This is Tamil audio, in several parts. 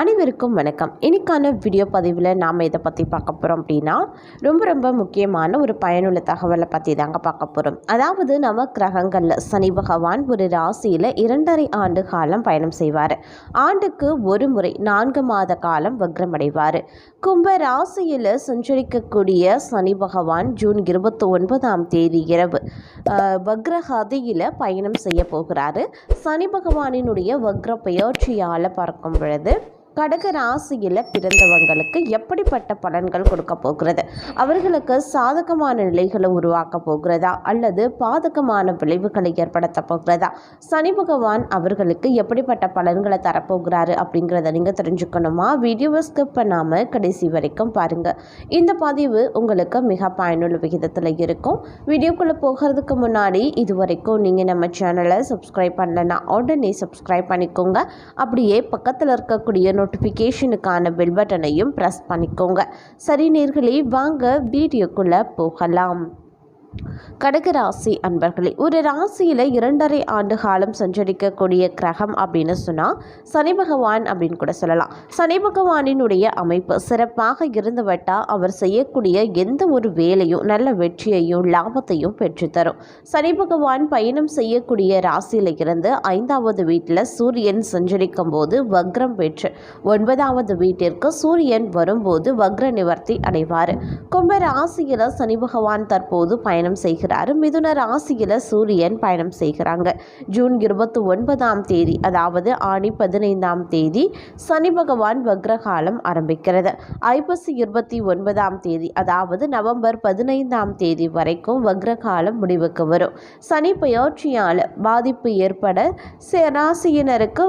அனைவருக்கும் வணக்கம். இன்னைக்கான வீடியோ பதிவில் நாம் இதை பற்றி பார்க்க போகிறோம் அப்படின்னா ரொம்ப முக்கியமான ஒரு பயனுள்ள தகவலை பற்றி தாங்க பார்க்க போகிறோம். அதாவது நவ கிரகங்களில் சனி பகவான் ஒரு ராசியில் 2.5 ஆண்டு காலம் பயணம் செய்வார். ஆண்டுக்கு ஒரு முறை 4 மாத காலம் வக்ரமடைவார். கும்ப ராசியில் சஞ்சரிக்கக்கூடிய சனி பகவான் ஜூன் 29ஆம் தேதி இரவு வக்ரகதியில் பயணம் செய்ய போகிறாரு. சனி பகவானினுடைய வக்ர பெயர்ச்சியால் பார்க்கும் பொழுது கடக ராசியில் பிறந்தவங்களுக்கு எப்படிப்பட்ட பலன்கள் கொடுக்க போகிறது, அவர்களுக்கு சாதகமான நிலைகளை உருவாக்க போகிறதா அல்லது பாதகமான விளைவுகளை ஏற்படுத்த போகிறதா, சனி பகவான் அவர்களுக்கு எப்படிப்பட்ட பலன்களை தரப்போகிறாரு அப்படிங்கிறத நீங்கள் தெரிஞ்சுக்கணுமா? வீடியோவை ஸ்கிப் பண்ணாமல் கடைசி வரைக்கும் பாருங்கள். இந்த பதிவு உங்களுக்கு மிக பயனுள்ள விகிதத்தில் இருக்கும். வீடியோக்குள்ளே போகிறதுக்கு முன்னாடி இது வரைக்கும் நீங்கள் நம்ம சேனலை சப்ஸ்கிரைப் பண்ணலைன்னா உடனே சப்ஸ்கிரைப் பண்ணிக்கோங்க. அப்படியே பக்கத்தில் இருக்கக்கூடிய நோட்டிஃபிகேஷனுக்கான பெல் பட்டனையும் ப்ரெஸ் பண்ணிக்கோங்க. சரி நேயர்களே, வாங்க வீடியோக்குள்ளே போகலாம். கடகராசி அன்பர்களே, ஒரு ராசியில் 2.5 ஆண்டு காலம் சஞ்சரிக்கக்கூடிய கிரகம் அப்படின்னு சொன்னால் சனி பகவான் அப்படின்னு கூட சொல்லலாம். சனி பகவானினுடைய அமைப்பு சிறப்பாக இருந்துவிட்டால் அவர் செய்யக்கூடிய எந்த ஒரு வேலையும் நல்ல வெற்றியையும் லாபத்தையும் பெற்றுத்தரும். சனி பகவான் பயணம் செய்யக்கூடிய ராசியில் இருந்து 5வது வீட்டில் சூரியன் சஞ்சரிக்கும் போது வக்ரம் பெற்று 9வது வீட்டிற்கு சூரியன் வரும்போது வக்ர நிவர்த்தி அடைவார். கும்ப ராசியில் சனி பகவான் தற்போது பயணம் செய்கிறார். மிதுன ராசியில் சூரியன் பயணம் செய்கிறாங்க. ஜூன் 29ஆம் தேதி அதாவது ஆணி 15ஆம் தேதி சனி பகவான் வக்ரகாலம் ஆரம்பிக்கிறது. ஐப்பசி 29ஆம் தேதி அதாவது நவம்பர் 15ஆம் தேதி வரைக்கும் வக்ரகாலம் முடிவுக்கு வரும். சனி பெயர்ச்சியால் பாதிப்பு ஏற்பட ராசியினருக்கு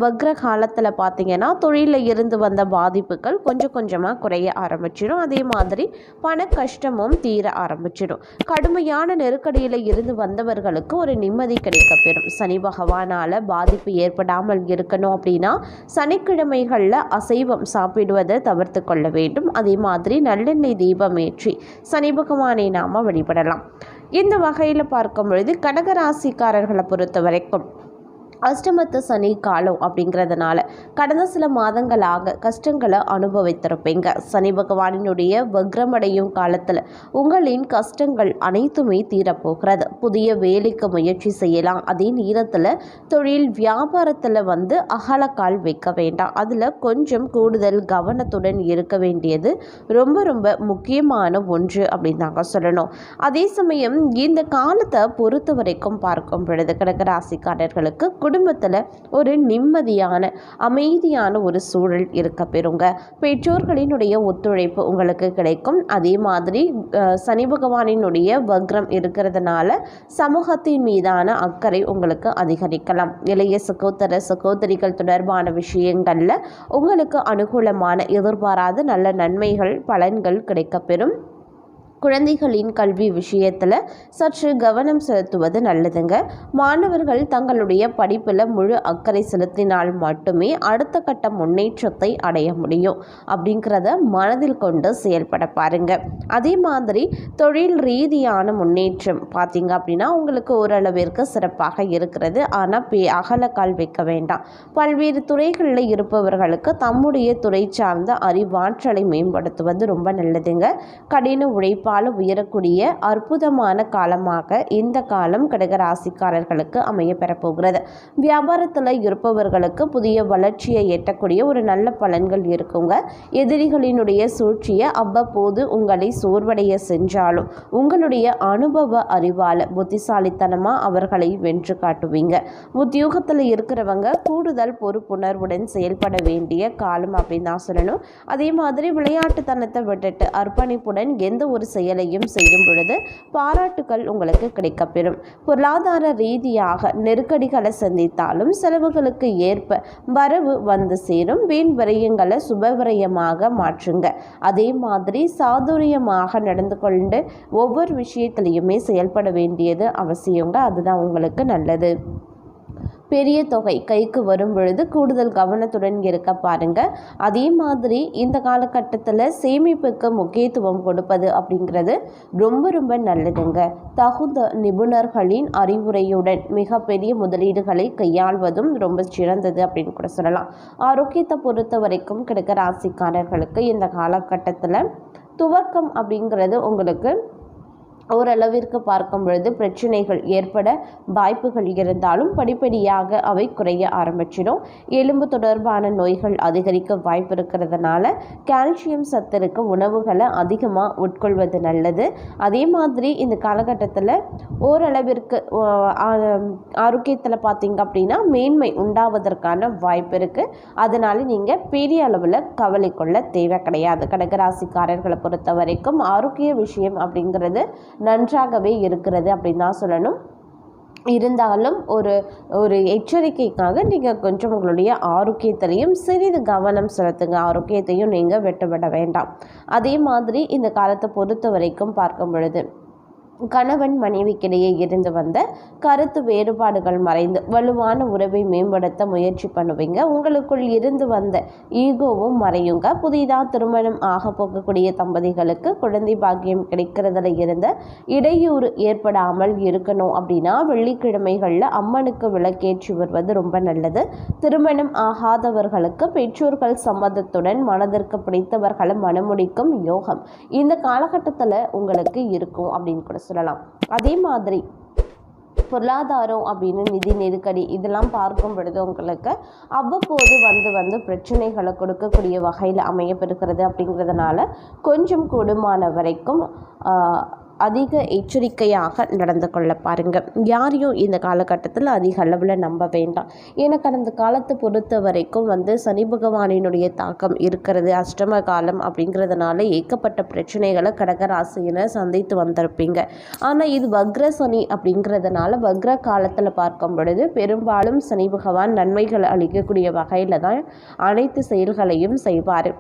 வக்ர காலத்தில் பார்த்தீங்கன்னா தொழிலில் இருந்து வந்த பாதிப்புகள் கொஞ்சமாக குறைய ஆரம்பிச்சிடும். அதே மாதிரி பண கஷ்டமும் தீர ஆரம்பிச்சிடும். கடுமையான நெருக்கடியில் இருந்து வந்தவர்களுக்கு ஒரு நிம்மதி கிடைக்க பெறும். சனி பகவானால் பாதிப்பு ஏற்படாமல் இருக்கணும் அப்படின்னா சனிக்கிழமைகளில் அசைவம் சாப்பிடுவதை தவிர்த்து கொள்ள வேண்டும். அதே மாதிரி நல்லெண்ணெய் தீபம் ஏற்றி சனி பகவானை நாம் வழிபடலாம். இந்த வகையில் பார்க்கும் பொழுது கடகராசிக்காரர்களை பொறுத்த வரைக்கும் அஷ்டமத்து சனி காலம் அப்படிங்கிறதுனால கடந்த சில மாதங்களாக கஷ்டங்களை அனுபவித்திருப்பீங்க. சனி பகவானினுடைய வக்ரமடையும் காலத்தில் உங்களின் கஷ்டங்கள் அனைத்துமே தீரப்போகிறது. புதிய வேலைக்கு முயற்சி செய்யலாம். அதே நேரத்தில் தொழில் வியாபாரத்தில் அகலக்கால் வைக்க வேண்டாம். அதில் கொஞ்சம் கூடுதல் கவனத்துடன் இருக்க வேண்டியது ரொம்ப முக்கியமான ஒன்று அப்படின்னு தாங்க சொல்லணும். அதே சமயம் இந்த காலத்தை பொறுத்த வரைக்கும் பார்க்கும் பொழுது கடகராசிக்காரர்களுக்கு குடும்பத்தில் ஒரு நிம்மதியான அமைதியான ஒரு சூழல் இருக்க பெறுங்க. பெற்றோர்களினுடைய ஒத்துழைப்பு உங்களுக்கு கிடைக்கும். அதே மாதிரி சனி பகவானினுடைய வக்ரம் இருக்கிறதுனால சமூகத்தின் மீதான அக்கறை உங்களுக்கு அதிகரிக்கலாம். இளைய சகோதரிகள் தொடர்பான விஷயங்களில் உங்களுக்கு அனுகூலமான எதிர்பாராத நல்ல நன்மைகள் பலன்கள் கிடைக்கப்பெறும். குழந்தைகளின் கல்வி விஷயத்தில் சற்று கவனம் செலுத்துவது நல்லதுங்க. மாணவர்கள் தங்களுடைய படிப்பில் முழு அக்கறை செலுத்தினால் மட்டுமே அடுத்த கட்ட முன்னேற்றத்தை அடைய முடியும் அப்படிங்கிறத மனதில் கொண்டு செயல்பட பாருங்க. அதே மாதிரி தொழில் ரீதியான முன்னேற்றம் பார்த்தீங்க அப்படின்னா உங்களுக்கு ஓரளவிற்கு சிறப்பாக இருக்கிறது. ஆனால் அகலக்கால் வைக்க வேண்டாம். பல்வேறு துறைகளில் இருப்பவர்களுக்கு தம்முடைய துறை சார்ந்த அறிவாற்றலை மேம்படுத்துவது ரொம்ப நல்லதுங்க. கடின உழைப்பு உயரக்கூடிய அற்புதமான காலமாக இந்த காலம் கடகராசிக்காரர்களுக்கு அமைய பெறப்போகிறது. வியாபாரத்தில் இருப்பவர்களுக்கு புதிய வளர்ச்சியை எட்டக்கூடிய ஒரு நல்ல பலன்கள் இருக்குங்க. எதிரிகளினுடைய சூழ்ச்சியை அவ்வப்போது உங்களை சோர்வடைய சென்றாலும் உங்களுடைய அனுபவ அறிவால் புத்திசாலித்தனமாக அவர்களை வென்று காட்டுவீங்க. உத்தியோகத்தில் இருக்கிறவங்க கூடுதல் பொறுப்புணர்வுடன் செயல்பட வேண்டிய காலம் அப்படின்னு தான் சொல்லணும். அதே மாதிரி விளையாட்டுத்தனத்தை விட்டுட்டு அர்ப்பணிப்புடன் எந்த ஒரு செயலையும் செய்யும் பொழுது பாராட்டுகள் உங்களுக்கு கிடைக்கப்பெறும். பொருளாதார ரீதியாக நெருக்கடிகளை சந்தித்தாலும் செலவுகளுக்கு ஏற்ப வரவு வந்து சேரும். வீண் விரயங்களை சுபவிரயமாக மாற்றுங்க. அதே மாதிரி சாதுரியமாக நடந்து கொண்டு ஒவ்வொரு விஷயத்திலையுமே செயல்பட வேண்டியது அவசியங்க. அதுதான் உங்களுக்கு நல்லது. பெரிய தொகை கைக்கு வரும் பொழுது கூடுதல் கவனத்துடன் இருக்க பாருங்க. அதே மாதிரி இந்த காலகட்டத்தில் சேமிப்புக்கு முக்கியத்துவம் கொடுப்பது அப்படிங்கிறது ரொம்ப ரொம்ப நல்லதுங்க. தகுந்த நிபுணர்களின் அறிவுரையுடன் மிகப்பெரிய முதலீடுகளை கையாள்வதும் ரொம்ப சிறந்தது அப்படின்னு கூட சொல்லலாம். ஆரோக்கியத்தை பொறுத்த வரைக்கும் கடக ராசிக்காரர்களுக்கு இந்த காலகட்டத்தில் துவக்கம் அப்படிங்கிறது உங்களுக்கு ஓரளவிற்கு பார்க்கும் பொழுது பிரச்சனைகள் ஏற்பட வாய்ப்புகள் இருந்தாலும் படிப்படியாக அவை குறைய ஆரம்பிச்சிடும். எலும்பு தொடர்பான நோய்கள் அதிகரிக்க வாய்ப்பு இருக்கிறதுனால கால்சியம் சத்து இருக்க உணவுகளை அதிகமாக உட்கொள்வது நல்லது. அதே மாதிரி இந்த காலகட்டத்தில் ஓரளவிற்கு ஆரோக்கியத்தில் பார்த்தீங்க அப்படின்னா மேன்மை உண்டாவதற்கான வாய்ப்பு இருக்குது. அதனால் நீங்கள் பெரிய அளவில் கவலை கொள்ள தேவை கிடையாது. கடகராசிக்காரர்களை பொறுத்த வரைக்கும் ஆரோக்கிய விஷயம் அப்படிங்கிறது நன்றாகவே இருக்கிறது அப்படின்னு தான் சொல்லணும். இருந்தாலும் ஒரு எச்சரிக்கைக்காக நீங்கள் கொஞ்சம் உங்களுடைய ஆரோக்கியத்திலையும் சிறிது கவனம் செலுத்துங்க. ஆரோக்கியத்தையும் நீங்கள் விட்டுவிட வேண்டாம். அதே மாதிரி இந்த காலத்தை பொறுத்த வரைக்கும் பார்க்கும் பொழுது கணவன் மனைவிக்கிடையே இருந்து வந்த கருத்து வேறுபாடுகள் மறைந்து வலுவான உறவை மேம்படுத்த முயற்சி பண்ணுவீங்க. உங்களுக்குள் இருந்து வந்த ஈகோவும் மறையுங்க. புதிதாக திருமணம் ஆக போகக்கூடிய தம்பதிகளுக்கு குழந்தை பாக்கியம் கிடைக்கிறதுல இருந்த இடையூறு ஏற்படாமல் இருக்கணும் அப்படின்னா வெள்ளிக்கிழமைகளில் அம்மனுக்கு விளக்கேற்றி வருவது ரொம்ப நல்லது. திருமணம் ஆகாதவர்களுக்கு பெற்றோர்கள் சம்மதத்துடன் மனதிற்கு பிடித்தவர்களை மனமுடிக்கும் யோகம் இந்த காலகட்டத்தில் உங்களுக்கு இருக்கும் அப்படின்னு கூட சொல்லலாம். அதே மாதிரி பொருளாதாரம் அப்படின்னு நிதி நெருக்கடி இதெல்லாம் பார்க்கும் பொழுது உங்களுக்கு அவ்வப்போது வந்து பிரச்சனைகளை கொடுக்கக்கூடிய வகையில் அமையப்பெறுகிறது. அப்படிங்கிறதுனால கொஞ்சம் கூடுமான வரைக்கும் அதிக எச்சரிக்கையாக நடந்து கொள்ள பாருங்கள். யாரையும் இந்த காலகட்டத்தில் அதிக அளவில் நம்ப வேண்டாம். ஏன்னா கடந்த காலத்தை பொறுத்த வரைக்கும் சனி பகவானினுடைய தாக்கம் இருக்கிறது. அஷ்டம காலம் அப்படிங்கிறதுனால ஏகப்பட்ட பிரச்சனைகளை கடகராசியினர் சந்தித்து வந்திருப்பீங்க. ஆனால் இது வக்ர சனி அப்படிங்கிறதுனால வக்ர காலத்தில் பார்க்கும் பொழுது பெரும்பாலும் சனி பகவான் நன்மைகளை அளிக்கக்கூடிய வகையில் தான் அனைத்து செயல்களையும் செய்வார்.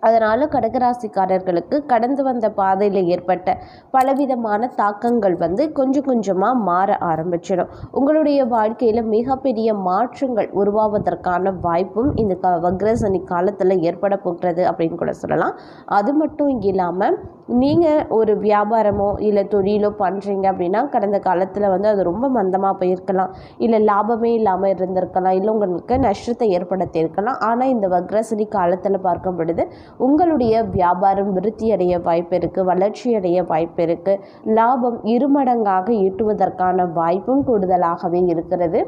அதனால் கடகராசிக்காரர்களுக்கு கடந்து வந்த பாதையில் ஏற்பட்ட பலவிதமான தாக்கங்கள் கொஞ்சம் கொஞ்சமாக மாற ஆரம்பிச்சிடும். உங்களுடைய வாழ்க்கையில் மிகப்பெரிய மாற்றங்கள் உருவாவதற்கான வாய்ப்பும் இந்த வக்ரசனி காலத்தில் ஏற்பட போகிறது அப்படின்னு கூட சொல்லலாம். அது மட்டும் இல்லாமல் நீங்கள் ஒரு வியாபாரமோ இல்லை தொழிலோ பண்ணுறீங்க அப்படின்னா கடந்த காலத்தில் அது ரொம்ப மந்தமாக போயிருக்கலாம், இல்லை லாபமே இல்லாமல் இருந்திருக்கலாம், இல்லை உங்களுக்கு நஷ்டத்தை ஏற்படுத்தியிருக்கலாம். ஆனால் இந்த வக்ரசனி காலத்தில் பார்க்கும் பொழுது உங்களுடைய வியாபாரம் விருத்தி அடைய வாய்ப்பு இருக்குது, வளர்ச்சி அடைய வாய்ப்பு இருக்குது, லாபம் இருமடங்காக ஈட்டுவதற்கான வாய்ப்பும் கூடுதலாகவே இருக்கிறது.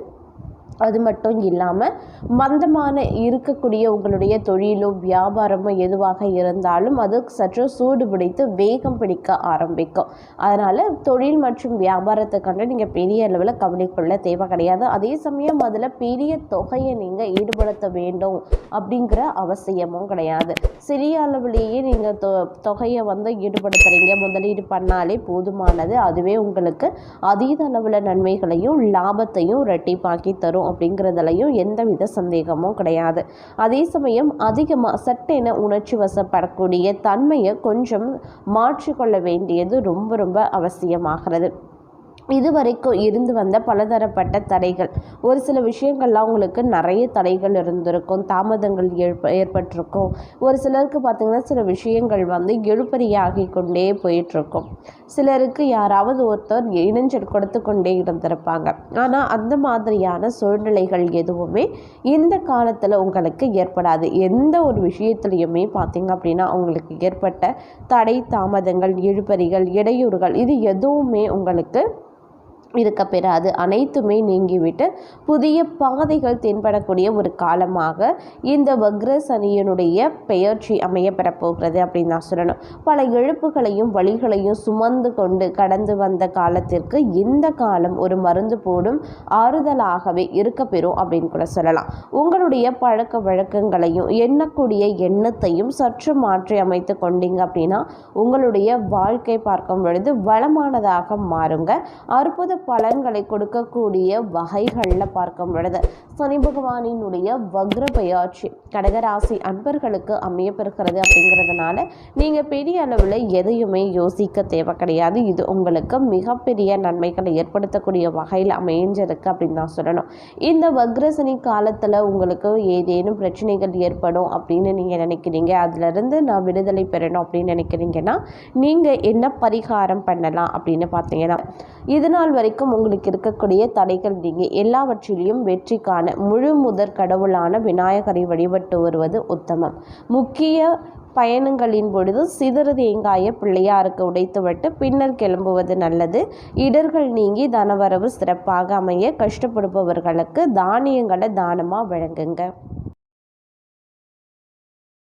அது மட்டும் இல்லாமல் மந்தமான இருக்கக்கூடிய உங்களுடைய தொழிலோ வியாபாரமோ எதுவாக இருந்தாலும் அது சற்று சூடு பிடித்து வேகம் பிடிக்க ஆரம்பிக்கும். அதனால் தொழில் மற்றும் வியாபாரத்தை கண்டு நீங்கள் பெரிய அளவில் கவலை கொள்ள தேவை கிடையாது. அதே சமயம் அதில் பெரிய தொகையை நீங்கள் ஈடுபடுத்த வேண்டும் அப்படிங்கிற அவசியமும் கிடையாது. சிறிய அளவிலேயே நீங்கள் தொகையை ஈடுபடுத்துகிறீங்க, முதலீடு பண்ணாலே போதுமானது. அதுவே உங்களுக்கு அதீத அளவில் நன்மைகளையும் லாபத்தையும் இரட்டிப்பாக்கி தரும் அப்படிங்கிறதுலையும் எந்தவித சந்தேகமும் கிடையாது. அதே சமயம் அதிகமாக சட்டென உணர்ச்சி வசப்படக்கூடிய தன்மையை கொஞ்சம் மாற்றிக்கொள்ள வேண்டியது ரொம்ப ரொம்ப அவசியமாகிறது. இதுவரைக்கும் இருந்து வந்த பலதரப்பட்ட தடைகள், ஒரு சில விஷயங்கள்லாம் உங்களுக்கு நிறைய தடைகள் இருந்திருக்கும், தாமதங்கள் ஏற்பட்டிருக்கும். ஒரு சிலருக்கு பார்த்திங்கன்னா சில விஷயங்கள் எழுப்பறியாகி கொண்டே போயிட்டுருக்கும். சிலருக்கு யாராவது ஒருத்தர் இணைஞ்சல் கொடுத்து கொண்டே இருந்திருப்பாங்க. ஆனால் அந்த மாதிரியான சூழ்நிலைகள் எதுவுமே இந்த காலத்தில் உங்களுக்கு ஏற்படாது. எந்த ஒரு விஷயத்துலையுமே பார்த்திங்க அப்படின்னா உங்களுக்கு ஏற்பட்ட தடை தாமதங்கள் இழுபறிகள் இடையூறுகள் இது எதுவுமே உங்களுக்கு இருக்க பெறாது. அனைத்துமே நீங்கிவிட்டு புதிய பாதைகள் தென்படக்கூடிய ஒரு காலமாக இந்த வக்ர சனியனுடைய பெயர்ச்சி அமைய பெறப்போகிறது அப்படின்னு நான் சொல்லணும். பல இழப்புகளையும் வழிகளையும் சுமந்து கொண்டு கடந்து வந்த காலத்திற்கு இந்த காலம் ஒரு மருந்து போடும் ஆறுதலாகவே இருக்க பெறும் அப்படின்னு கூட சொல்லலாம். உங்களுடைய பழக்க வழக்கங்களையும் எண்ணக்கூடிய எண்ணத்தையும் சற்று மாற்றி அமைத்து கொண்டீங்க அப்படின்னா உங்களுடைய வாழ்க்கை பார்க்கும் பொழுது வளமானதாக மாறுங்க. அற்புத பலன்களை கொடுக்கக்கூடிய வகைகளில் பார்க்கும் பொழுது சனி பகவானினுடைய வக்ர பெயர்ச்சி கடகராசி அன்பர்களுக்கு அமையப்பெறுகிறது. அப்படிங்கிறதுனால நீங்கள் பெரிய அளவில் எதையுமே யோசிக்க தேவை கிடையாது. இது உங்களுக்கு மிகப்பெரிய நன்மைகளை ஏற்படுத்தக்கூடிய வகையில் அமைஞ்சிருக்கு அப்படின்னு தான் சொல்லணும். இந்த வக்ரசனி காலத்தில் உங்களுக்கு ஏதேனும் பிரச்சனைகள் ஏற்படும் அப்படின்னு நீங்கள் நினைக்கிறீங்க, அதிலிருந்து நான் விடுதலை பெறணும் அப்படின்னு நினைக்கிறீங்கன்னா நீங்கள் என்ன பரிகாரம் பண்ணலாம் அப்படின்னு பார்த்தீங்கன்னா, இது நாள் வரைக்கும் உங்களுக்கு இருக்கக்கூடிய தடைகள் நீங்கி எல்லாவற்றிலையும் வெற்றி காண முழு முதற் கடவுளான விநாயகரை வழிபட்டு வருவது உத்தமம். முக்கிய பயணங்களின் பொழுது சிதறு தேங்காய பிள்ளையாருக்கு உடைத்துவிட்டு பின்னர் கிளம்புவது நல்லது. இடர்கள் நீங்கி தனவரவு சிறப்பாக அமைய கஷ்டப்படுபவர்களுக்கு தானியங்களை தானமாக வழங்குங்க.